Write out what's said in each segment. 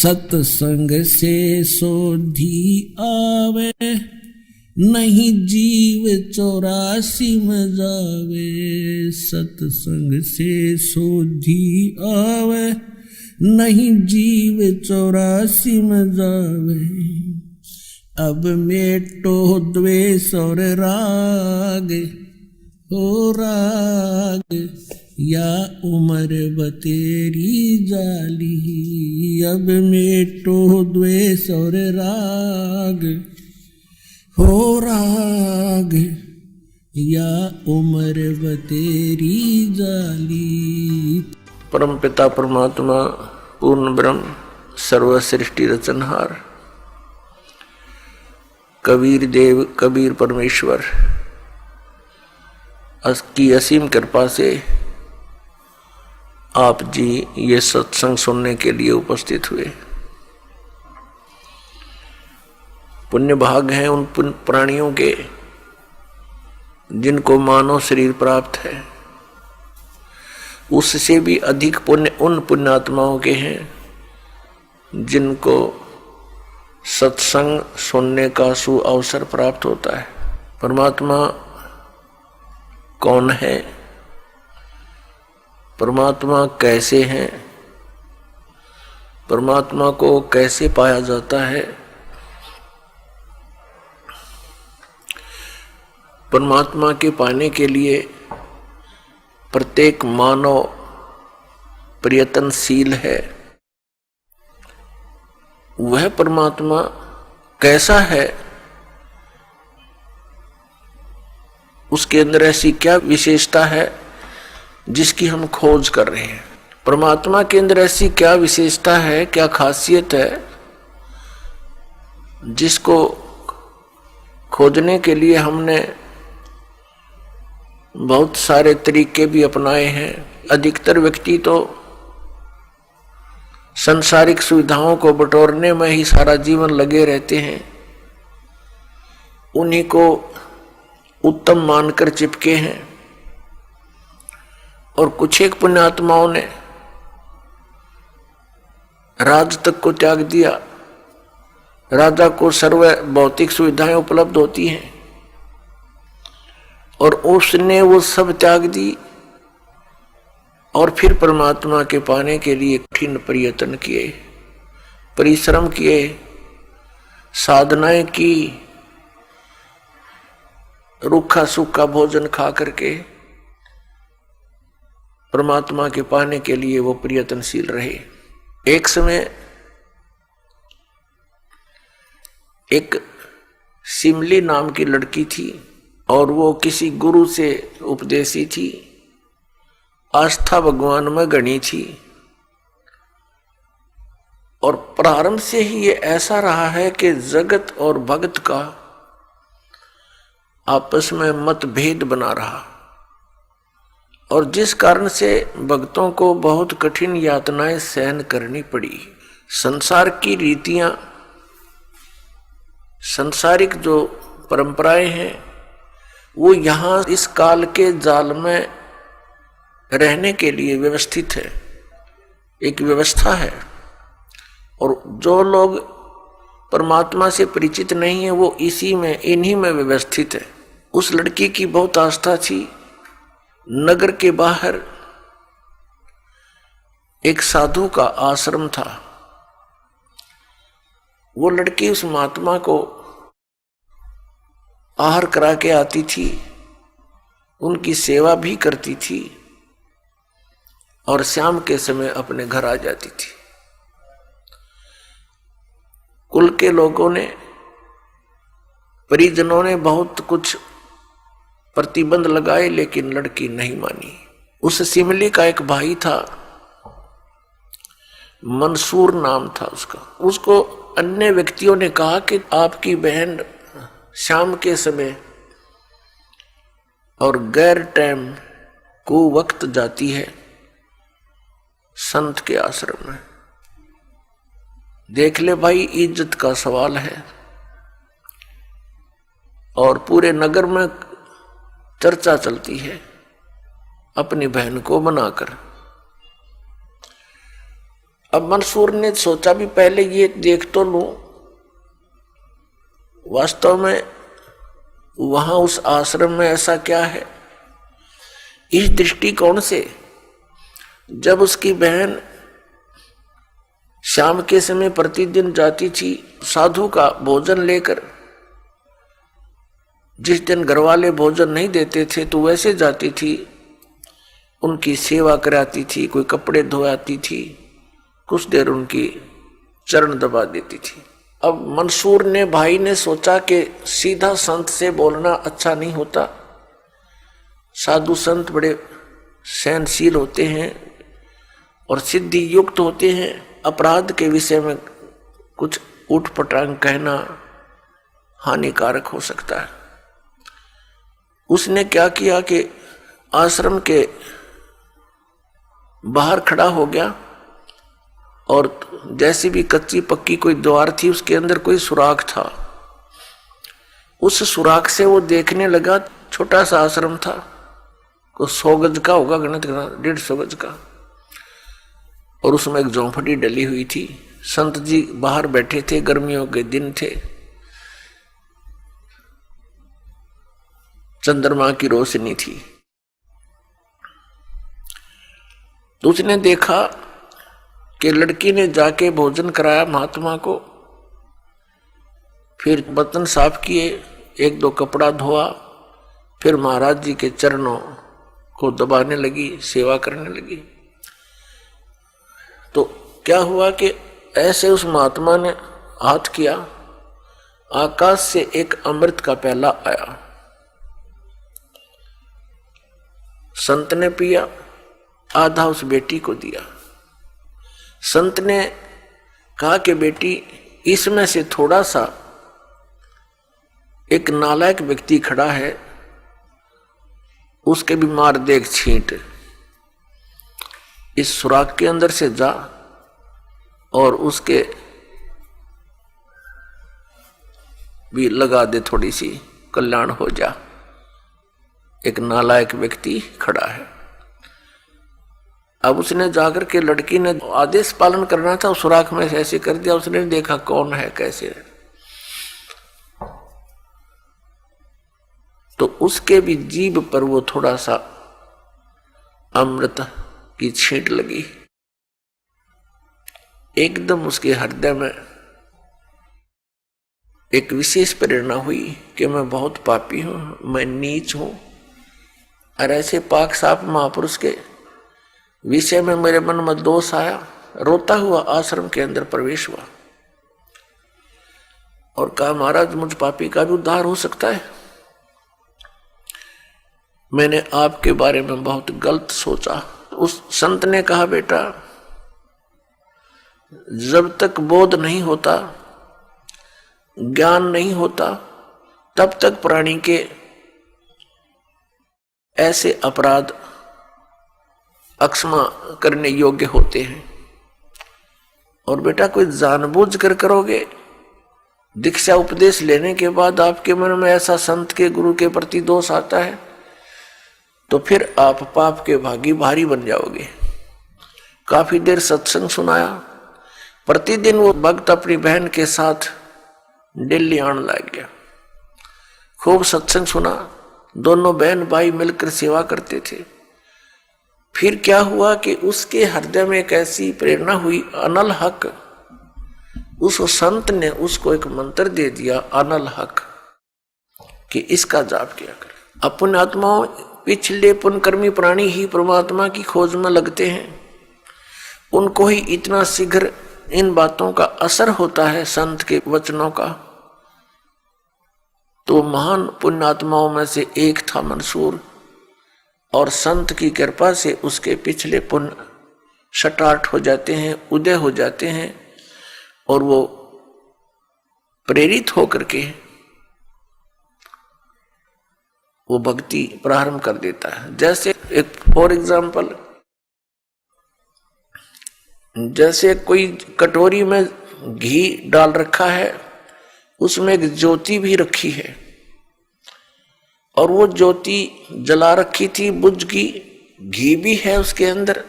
सत्संग से सोधी आवे, नहीं जीव 84 में जावे। सत्संग से सोधी आवे, नहीं जीव 84 में जावे। अब मेटो द्वेष और राग, हो राग या उम्र बतेरी जाली। अब मेटो द्वेष और राग, हो राग या उम्र बतेरी जाली। परम पिता परमात्मा पूर्ण ब्रह्म सर्व सृष्टि रचनहार कबीर देव कबीर परमेश्वर की असीम कृपा से आप जी ये सत्संग सुनने के लिए उपस्थित हुए। पुण्य भाग हैं उन प्राणियों के जिनको मानव शरीर प्राप्त है। उससे भी अधिक पुण्य उन पुण्यात्माओं के हैं जिनको सत्संग सुनने का सु अवसर प्राप्त होता है। परमात्मा कौन है, परमात्मा कैसे हैं, परमात्मा को कैसे पाया जाता है, परमात्मा के पाने के लिए प्रत्येक मानव प्रयत्नशील है। वह परमात्मा कैसा है, उसके अंदर ऐसी क्या विशेषता है जिसकी हम खोज कर रहे हैं। परमात्मा के अंदर ऐसी क्या विशेषता है, क्या खासियत है जिसको खोजने के लिए हमने बहुत सारे तरीके भी अपनाए हैं। अधिकतर व्यक्ति तो सांसारिक सुविधाओं को बटोरने में ही सारा जीवन लगे रहते हैं, उन्हीं को उत्तम मानकर चिपके हैं। और कुछ एक पुण्यात्माओं ने राज तक को त्याग दिया। राजा को सर्व भौतिक सुविधाएं उपलब्ध होती हैं और उसने वो सब त्याग दी और फिर परमात्मा के पाने के लिए कठिन प्रयत्न किए, परिश्रम किए, साधनाएं की, रूखा सूखा भोजन खा करके परमात्मा के पाने के लिए वो प्रयत्नशील रहे। एक समय एक सिमली नाम की लड़की थी और वो किसी गुरु से उपदेशी थी, आस्था भगवान में गणी थी। और प्रारंभ से ही ये ऐसा रहा है कि जगत और भगत का आपस में मतभेद बना रहा और जिस कारण से भक्तों को बहुत कठिन यातनाएं सहन करनी पड़ी। संसार की रीतियां, सांसारिक जो परंपराएं हैं वो यहाँ इस काल के जाल में रहने के लिए व्यवस्थित है, एक व्यवस्था है। और जो लोग परमात्मा से परिचित नहीं है वो इसी में, इन्हीं में व्यवस्थित है। उस लड़की की बहुत आस्था थी। नगर के बाहर एक साधु का आश्रम था। वो लड़की उस महात्मा को आहार करा के आती थी, उनकी सेवा भी करती थी और शाम के समय अपने घर आ जाती थी। कुल के लोगों ने, परिजनों ने बहुत कुछ प्रतिबंध लगाए लेकिन लड़की नहीं मानी। उस सिमली का एक भाई था, मंसूर नाम था उसका। उसको अन्य व्यक्तियों ने कहा कि आपकी बहन शाम के समय और गैर टाइम को वक्त जाती है संत के आश्रम में। देख ले भाई, इज्जत का सवाल है और पूरे नगर में चर्चा चलती है अपनी बहन को बनाकर। अब मंसूर ने सोचा भी पहले ये देख तो लूं, वास्तव में वहां उस आश्रम में ऐसा क्या है। इस दृष्टिकोण से जब उसकी बहन शाम के समय प्रतिदिन जाती थी साधु का भोजन लेकर, जिस दिन घरवाले भोजन नहीं देते थे तो वैसे जाती थी, उनकी सेवा कराती थी, कोई कपड़े धोआती थी, कुछ देर उनकी चरण दबा देती थी। अब मंसूर ने भाई ने सोचा कि सीधा संत से बोलना अच्छा नहीं होता, साधु संत बड़े सहनशील होते हैं और सिद्धि युक्त होते हैं, अपराध के विषय में कुछ उठपटांग कहना हानिकारक हो सकता है। उसने क्या किया कि आश्रम के बाहर खड़ा हो गया और जैसी भी कच्ची पक्की कोई द्वार थी उसके अंदर कोई सुराख था, उस सुराख से वो देखने लगा। छोटा सा आश्रम था, को 100 गज का होगा, गणित करना 150 गज का, और उसमें एक झोंपड़ी डली हुई थी। संत जी बाहर बैठे थे, गर्मियों के दिन थे, चंद्रमा की रोशनी थी। तो उसने देखा कि लड़की ने जाके भोजन कराया महात्मा को, फिर बर्तन साफ किए, 1-2 कपड़ा धोआ, फिर महाराज जी के चरणों को दबाने लगी, सेवा करने लगी। तो क्या हुआ कि ऐसे उस महात्मा ने हाथ किया, आकाश से एक अमृत का प्याला आया, संत ने पिया, आधा उस बेटी को दिया। संत ने कहा कि बेटी, इसमें से थोड़ा सा एक नालायक व्यक्ति खड़ा है, उसके भी मार देख छींट, इस सुराख के अंदर से जा और उसके भी लगा दे, थोड़ी सी कल्याण हो जा। एक नालायक व्यक्ति खड़ा है। अब उसने जाकर के, लड़की ने आदेश पालन करना था, उस सुराख में ऐसे कर दिया। उसने देखा कौन है, कैसे है, तो उसके भी जीभ पर वो थोड़ा सा अमृत की छींट लगी। एकदम उसके हृदय में एक विशेष प्रेरणा हुई कि मैं बहुत पापी हूं, मैं नीच हूं, और ऐसे पाक साफ महापुरुष के विषय में मेरे मन में दोष आया। रोता हुआ आश्रम के अंदर प्रवेश हुआ और कहा, महाराज मुझ पापी का भी उद्धार हो सकता है। मैंने आपके बारे में बहुत गलत सोचा। उस संत ने कहा, बेटा जब तक बोध नहीं होता, ज्ञान नहीं होता, तब तक प्राणी के ऐसे अपराध अक्षमा करने योग्य होते हैं। और बेटा कोई जानबूझ कर करोगे, दीक्षा उपदेश लेने के बाद आपके मन में ऐसा संत के गुरु के प्रति दोष आता है, तो फिर आप पाप के भागी भारी बन जाओगे। काफी देर सत्संग सुनाया। प्रतिदिन वो भक्त अपनी बहन के साथ दिल्ली आने लग गया। खूब सत्संग सुना, दोनों बहन भाई मिलकर सेवा करते थे। फिर क्या हुआ कि उसके हृदय में एक ऐसी प्रेरणा हुई, अनल हक। उस संत ने उसको एक मंत्र दे दिया, अनल हक, कि इसका जाप किया कर। अपने आत्माओं, पिछले पुण्यकर्मी प्राणी ही परमात्मा की खोज में लगते हैं, उनको ही इतना शीघ्र इन बातों का असर होता है, संत के वचनों का। तो महान पुण्यात्माओं में से एक था मंसूर, और संत की कृपा से उसके पिछले पुण्य शटार्ट हो जाते हैं, उदय हो जाते हैं, और वो प्रेरित होकर के वो भक्ति प्रारंभ कर देता है। जैसे एक फॉर एग्जाम्पल, जैसे कोई कटोरी में घी डाल रखा है, उसमें एक ज्योति भी रखी है, और वो ज्योति जला रखी थी, बुझ गई, घी भी है उसके अंदर,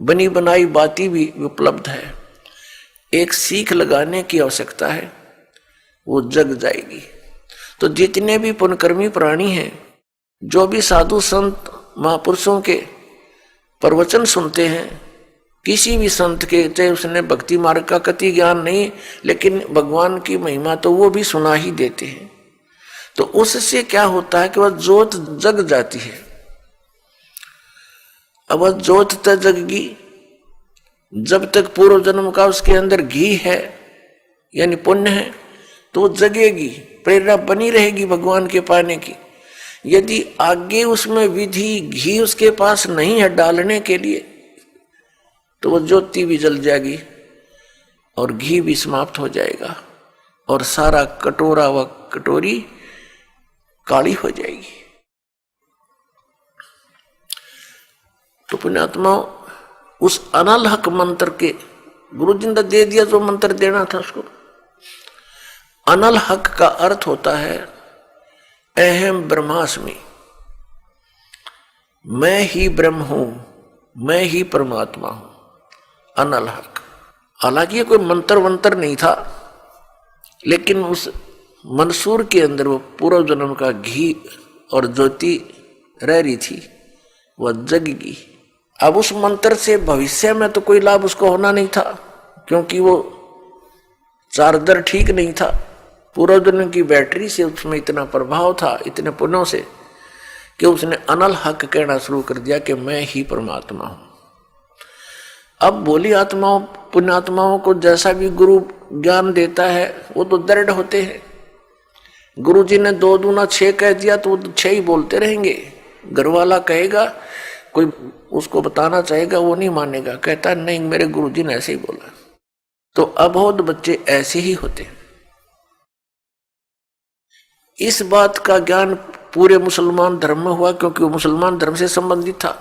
बनी बनाई बातें भी उपलब्ध है। एक सीख लगाने की आवश्यकता है, वो जग जाएगी। तो जितने भी पुण्यकर्मी प्राणी हैं, जो भी साधु संत महापुरुषों के प्रवचन सुनते हैं, किसी भी संत के, चाहे उसने भक्ति मार्ग का कति ज्ञान नहीं, लेकिन भगवान की महिमा तो वो भी सुना ही देते हैं। तो उससे क्या होता है कि वह जोत जग जाती है। अब वह जोत तक जगगी जब तक पूर्व जन्म का उसके अंदर घी है, यानी पुण्य है, तो जगेगी, प्रेरणा बनी रहेगी भगवान के पाने की। यदि आगे उसमें विधि घी उसके पास नहीं है डालने के लिए, तो वो ज्योति भी जल जाएगी और घी भी समाप्त हो जाएगा और सारा कटोरा व कटोरी काली हो जाएगी। तो पुण्यात्मा, उस अनल हक मंत्र के गुरु जी ने दे दिया जो मंत्र देना था उसको। अनल हक का अर्थ होता है अहम ब्रह्मास्मि, मैं ही ब्रह्म हूं, मैं ही परमात्मा हूं, अनल हक। हालांकि ये कोई मंत्र वंत्र नहीं था, लेकिन उस मंसूर के अंदर वो पूर्व जन्म का घी और ज्योति रह रही थी, वह जगगी। अब उस मंत्र से भविष्य में तो कोई लाभ उसको होना नहीं था, क्योंकि वो चार्जर ठीक नहीं था। पूर्व जन्म की बैटरी से उसमें इतना प्रभाव था, इतने पुण्यों से, कि उसने अनल हक कहना शुरू कर दिया कि मैं ही परमात्मा हूं। अब भोली आत्माओं, पुण्यात्माओं को जैसा भी गुरु ज्ञान देता है वो तो दृढ़ होते हैं। गुरु जी ने 2 दूना 6 कह दिया तो वो 6 ही बोलते रहेंगे। घर वाला कहेगा, कोई उसको बताना चाहेगा, वो नहीं मानेगा, कहता नहीं मेरे गुरु जी ने ऐसे ही बोला। तो अबोध बच्चे ऐसे ही होते हैं। इस बात का ज्ञान पूरे मुसलमान धर्म में हुआ, क्योंकि वो मुसलमान धर्म से संबंधित था।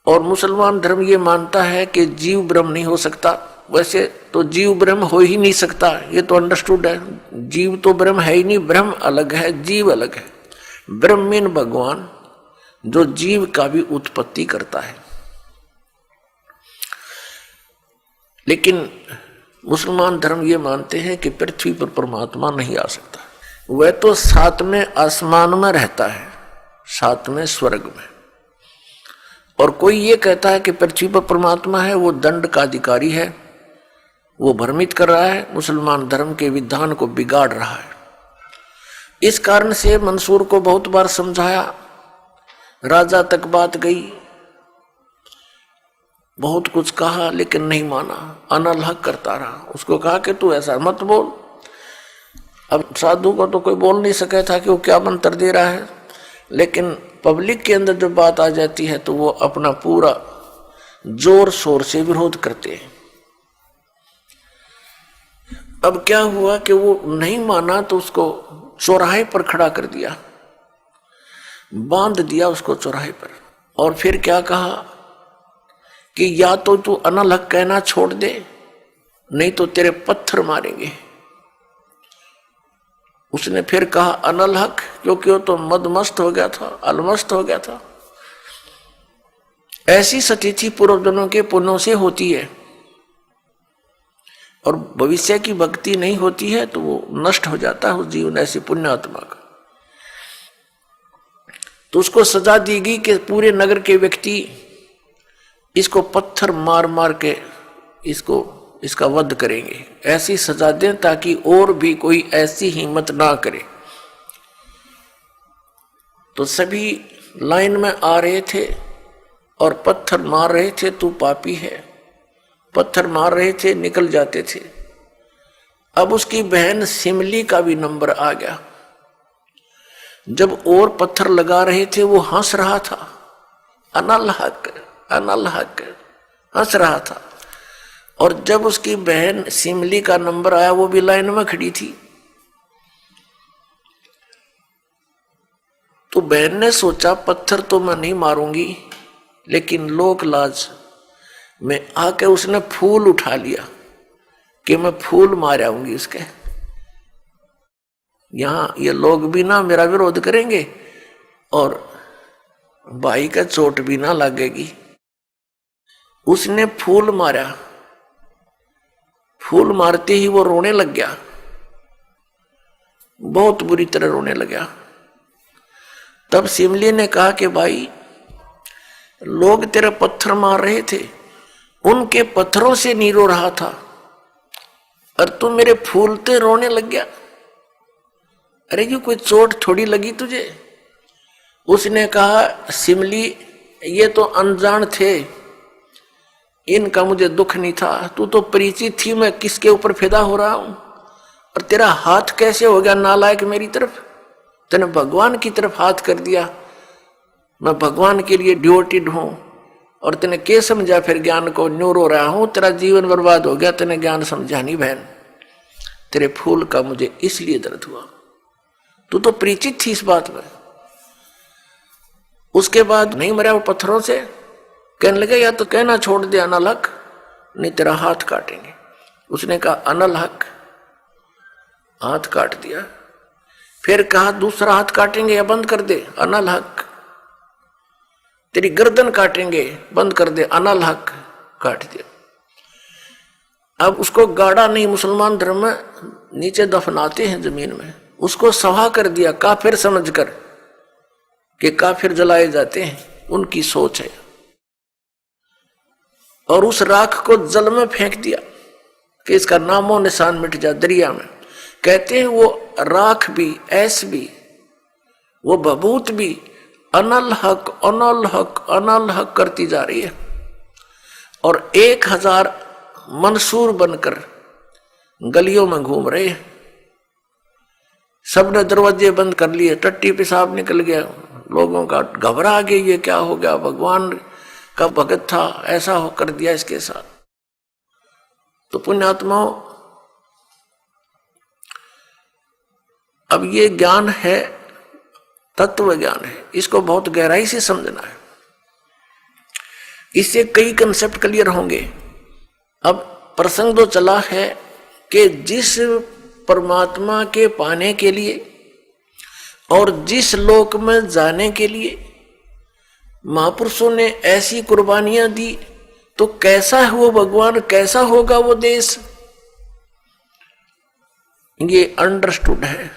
और मुसलमान धर्म ये मानता है कि जीव ब्रह्म नहीं हो सकता। वैसे तो जीव ब्रह्म हो ही नहीं सकता, ये तो अंडरस्टूड है। जीव तो ब्रह्म है ही नहीं, ब्रह्म अलग है, जीव अलग है। ब्रह्म मीन भगवान, जो जीव का भी उत्पत्ति करता है। लेकिन मुसलमान धर्म ये मानते हैं कि पृथ्वी पर परमात्मा नहीं आ सकता। वह तो 7वें आसमान में रहता है, 7वें स्वर्ग में। और कोई ये कहता है कि पृथ्वी पर परमात्मा है, वो दंड का अधिकारी है, वो भ्रमित कर रहा है, मुसलमान धर्म के विधान को बिगाड़ रहा है। इस कारण से मंसूर को बहुत बार समझाया, राजा तक बात गई, बहुत कुछ कहा, लेकिन नहीं माना, अनल हक करता रहा। उसको कहा कि तू ऐसा मत बोल। अब साधु को तो कोई बोल नहीं सका था कि वो क्या मंत्र दे रहा है, लेकिन पब्लिक के अंदर जब बात आ जाती है तो वो अपना पूरा जोर शोर से विरोध करते हैं। अब क्या हुआ कि वो नहीं माना तो उसको चौराहे पर खड़ा कर दिया, बांध दिया उसको चौराहे पर। और फिर क्या कहा कि या तो तू अनल हक कहना छोड़ दे, नहीं तो तेरे पत्थर मारेंगे। उसने फिर कहा अनल हक, क्योंकि वो तो मदमस्त हो गया था, अलमस्त हो गया था। ऐसी स्थिति पूर्व जन्मों के पुण्यों से होती है, और भविष्य की भक्ति नहीं होती है तो वो नष्ट हो जाता है उस जीवन, ऐसी पुण्य आत्मा का। तो उसको सजा दी गई कि पूरे नगर के व्यक्ति इसको पत्थर मार मार के इसका वध करेंगे। ऐसी सजा दें ताकि और भी कोई ऐसी हिम्मत ना करे। तो सभी लाइन में आ रहे थे और पत्थर मार रहे थे, तू पापी है, पत्थर मार रहे थे, निकल जाते थे। अब उसकी बहन सिमली का भी नंबर आ गया। जब और पत्थर लगा रहे थे वो हंस रहा था, अनल हक अनल हक हंस रहा था। और जब उसकी बहन सिमली का नंबर आया, वो भी लाइन में खड़ी थी। तो बहन ने सोचा पत्थर तो मैं नहीं मारूंगी, लेकिन लोक लाज में आके उसने फूल उठा लिया कि मैं फूल मार आऊंगी उसके। यहां ये लोग भी ना मेरा विरोध करेंगे और भाई का चोट भी ना लगेगी। उसने फूल मारा, फूल मारते ही वो रोने लग गया, बहुत बुरी तरह रोने लगा। तब सिमली ने कहा कि भाई, लोग तेरे पत्थर मार रहे थे, उनके पत्थरों से नहीं रो रहा था, और तू मेरे फूलते रोने लग गया। अरे ये कोई चोट थोड़ी लगी तुझे? उसने कहा, सिमली ये तो अनजान थे, इनका मुझे दुख नहीं था, तू तो परिचित थी मैं किसके ऊपर फिदा हो रहा हूं, और तेरा हाथ कैसे हो गया नालायक मेरी तरफ? तूने भगवान की तरफ हाथ कर दिया, मैं भगवान के लिए डिवोटेड हूं, और तूने क्या समझा फिर ज्ञान को? न्यू रो रहा हूं, तेरा जीवन बर्बाद हो गया, तूने ज्ञान समझा नहीं बहन, तेरे फूल का मुझे इसलिए दर्द हुआ, तू तो परिचित थी इस बात में। उसके बाद नहीं मरा वो पत्थरों से, कहने लगे या तो कहना छोड़ दे अनल हक, नहीं तेरा हाथ काटेंगे। उसने कहा अनल हक, हाथ काट दिया। फिर कहा दूसरा हाथ काटेंगे या बंद कर दे, अनल हक। तेरी गर्दन काटेंगे, बंद कर दे, अनल हक, काट दिया। अब उसको गाड़ा नहीं, मुसलमान धर्म में नीचे दफनाते हैं जमीन में, उसको सवा कर दिया काफिर समझकर कि काफिर जलाए जाते हैं, उनकी सोच है। और उस राख को जल में फेंक दिया कि इसका नामो निशान मिट जा, दरिया में। कहते हैं वो राख भी, ऐस भी, वो बबूत भी अनल हक अनल हक अनल हक करती जा रही है। और 1000 मंसूर बनकर गलियों में घूम रहे हैं। सबने दरवाजे बंद कर लिए, टट्टी पेशाब निकल गया, लोगों का घबरा गए, ये क्या हो गया, भगवान का भगत था, ऐसा हो कर दिया इसके साथ। तो पुण्यात्माओं, अब ये ज्ञान है, तत्व ज्ञान है, इसको बहुत गहराई से समझना है, इससे कई कंसेप्ट क्लियर होंगे। अब प्रसंग तो चला है कि जिस परमात्मा के पाने के लिए और जिस लोक में जाने के लिए महापुरुषों ने ऐसी कुर्बानियां दी, तो कैसा है वो भगवान, कैसा होगा वो देश, ये अंडरस्टूड है।